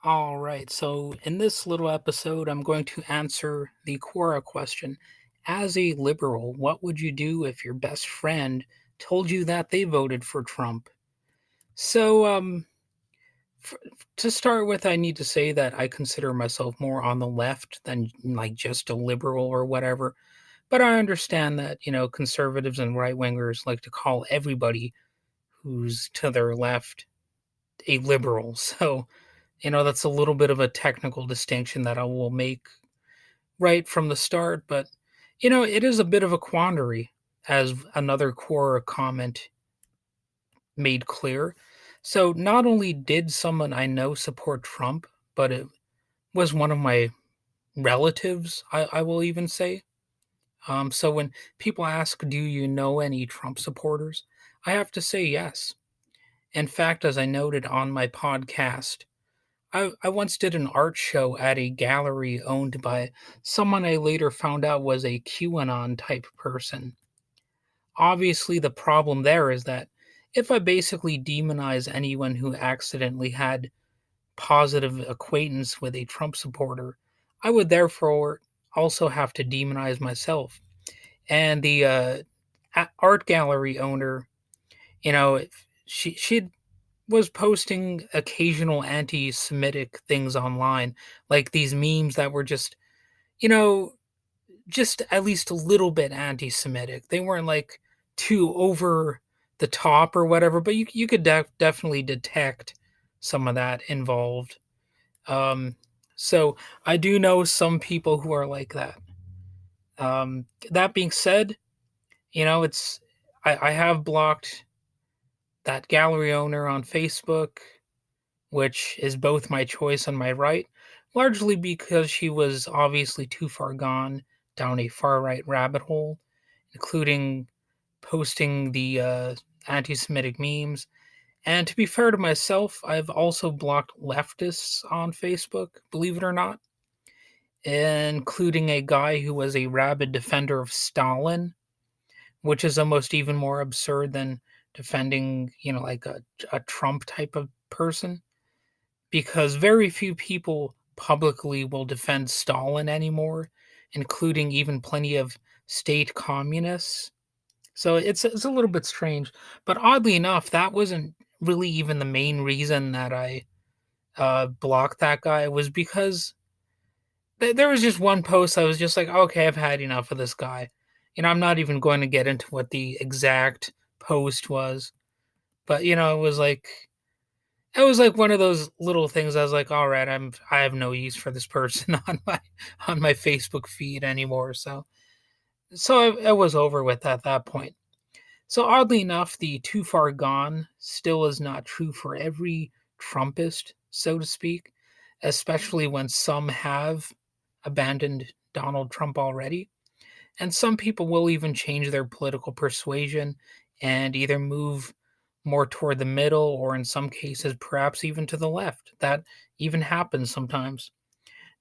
All right, so in this little episode, I'm going to answer the Quora question. As a liberal, what would you do if your best friend told you that they voted for Trump? So, f- to start with, I need to say that I consider myself more on the left than like just a liberal or whatever. But I understand that, conservatives and right wingers like to call everybody who's to their left a liberal. So, that's a little bit of a technical distinction that I will make right from the start, but it is a bit of a quandary, as another core comment made clear. So, not only did someone I know support Trump, but it was one of my relatives, I will even say. So, when people ask, do you know any Trump supporters? I have to say yes. In fact, as I noted on my podcast, I once did an art show at a gallery owned by someone I later found out was a QAnon type person. Obviously, the problem there is that if I basically demonize anyone who accidentally had positive acquaintance with a Trump supporter, I would therefore also have to demonize myself. And the art gallery owner, you know, she was posting occasional anti-Semitic things online, like these memes that were you know, just at least a little bit anti-Semitic. They weren't like too over the top or whatever, but you could definitely detect some of that involved. Um, so I do know some people who are like that. That being said, it's I have blocked that gallery owner on Facebook, which is both my choice and my right, largely because she was obviously too far gone down a far right rabbit hole, including posting the anti Semitic memes. And to be fair to myself, I've also blocked leftists on Facebook, believe it or not, including a guy who was a rabid defender of Stalin, which is almost even more absurd than defending, like a Trump type of person, because very few people publicly will defend Stalin anymore, including even plenty of state communists. So it's a little bit strange, but oddly enough, that wasn't really even the main reason that I blocked that guy. It was because there was just one post I was just like, okay, I've had enough of this guy. I'm not even going to get into what the exact post was, but it was like one of those little things I was like, "All right, I have no use for this person on my Facebook feed anymore." So I was over with at that point. So oddly enough, the too far gone still is not true for every Trumpist, so to speak, especially when some have abandoned Donald Trump already. And some people will even change their political persuasion and either move more toward the middle or, in some cases, perhaps even to the left. That even happens sometimes.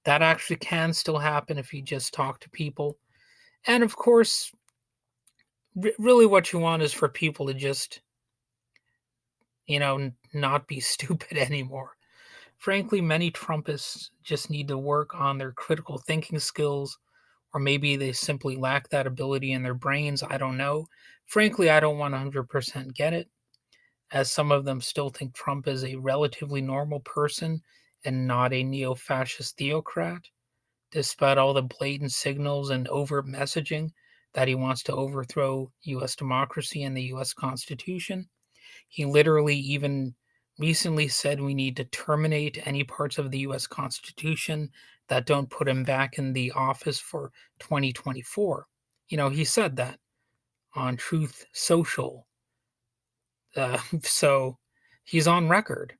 That actually can still happen if you just talk to people. And of course, really what you want is for people to just, not be stupid anymore. Frankly, many Trumpists just need to work on their critical thinking skills, or maybe they simply lack that ability in their brains. I don't know. Frankly, I don't 100% get it, as some of them still think Trump is a relatively normal person and not a neo fascist theocrat, despite all the blatant signals and overt messaging that he wants to overthrow U.S. democracy and the U.S. Constitution. He literally even recently said we need to terminate any parts of the US Constitution that don't put him back in the office for 2024. He said that on Truth Social. So he's on record.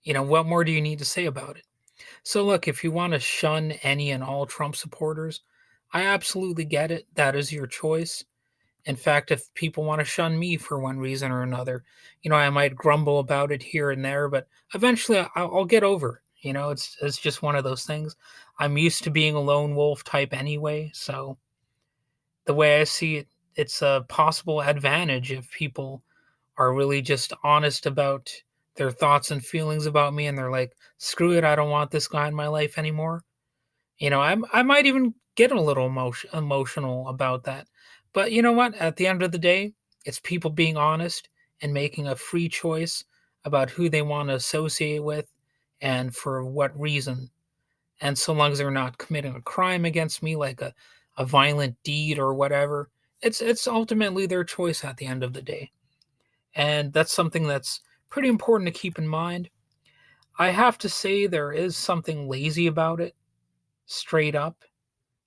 What more do you need to say about it? So, look, if you want to shun any and all Trump supporters, I absolutely get it. That is your choice. In fact, if people want to shun me for one reason or another, I might grumble about it here and there, but eventually I'll get over it. It's just one of those things. I'm used to being a lone wolf type anyway, so the way I see it, it's a possible advantage if people are really just honest about their thoughts and feelings about me and they're like, screw it, I don't want this guy in my life anymore. I might even get a little emotional about that. But you know what? At the end of the day, it's people being honest and making a free choice about who they want to associate with and for what reason. And so long as they're not committing a crime against me, like a violent deed or whatever, it's ultimately their choice at the end of the day. And that's something that's pretty important to keep in mind. I have to say there is something lazy about it, straight up.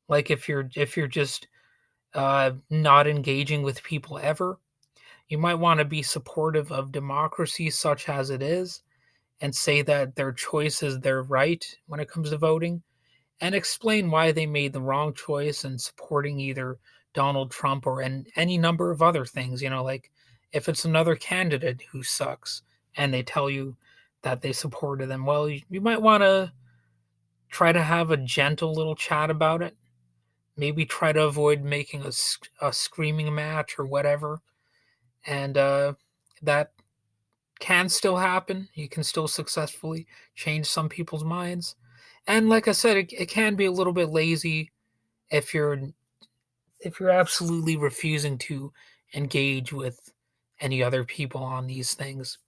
Like if you're just not engaging with people ever, you might want to be supportive of democracy such as it is, and say that their choice is their right when it comes to voting, and explain why they made the wrong choice in supporting either Donald Trump or any number of other things. Like if it's another candidate who sucks and they tell you that they supported them, well, you might want to try to have a gentle little chat about it. Maybe try to avoid making a screaming match or whatever. And that can still happen. You can still successfully change some people's minds. And like I said, it can be a little bit lazy if you're absolutely refusing to engage with any other people on these things.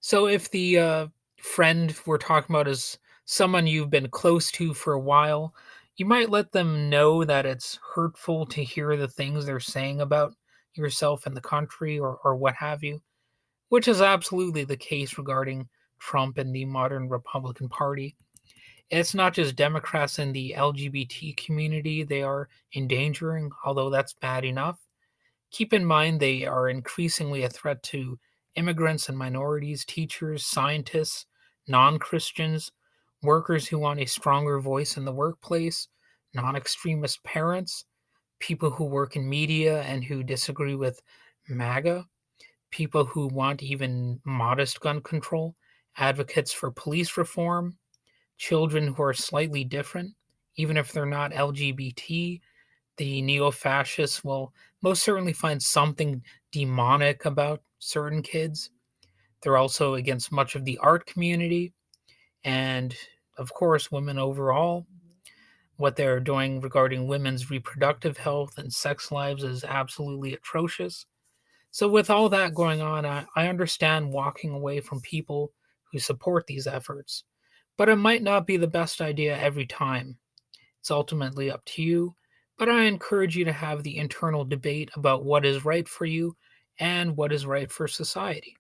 So if the friend we're talking about is someone you've been close to for a while, you might let them know that it's hurtful to hear the things they're saying about yourself and the country or what have you, which is absolutely the case regarding Trump and the modern Republican Party. It's not just Democrats in the LGBT community they are endangering, although that's bad enough. Keep in mind they are increasingly a threat to immigrants and minorities, teachers, scientists, non Christians, workers who want a stronger voice in the workplace, non extremist parents, people who work in media and who disagree with MAGA, people who want even modest gun control, advocates for police reform, children who are slightly different, even if they're not LGBT. The neo fascists will most certainly find something demonic about certain kids. They're also against much of the art community and, of course, women overall. What they're doing regarding women's reproductive health and sex lives is absolutely atrocious. So, with all that going on, I understand walking away from people who support these efforts, but it might not be the best idea every time. It's ultimately up to you, but I encourage you to have the internal debate about what is right for you and what is right for society.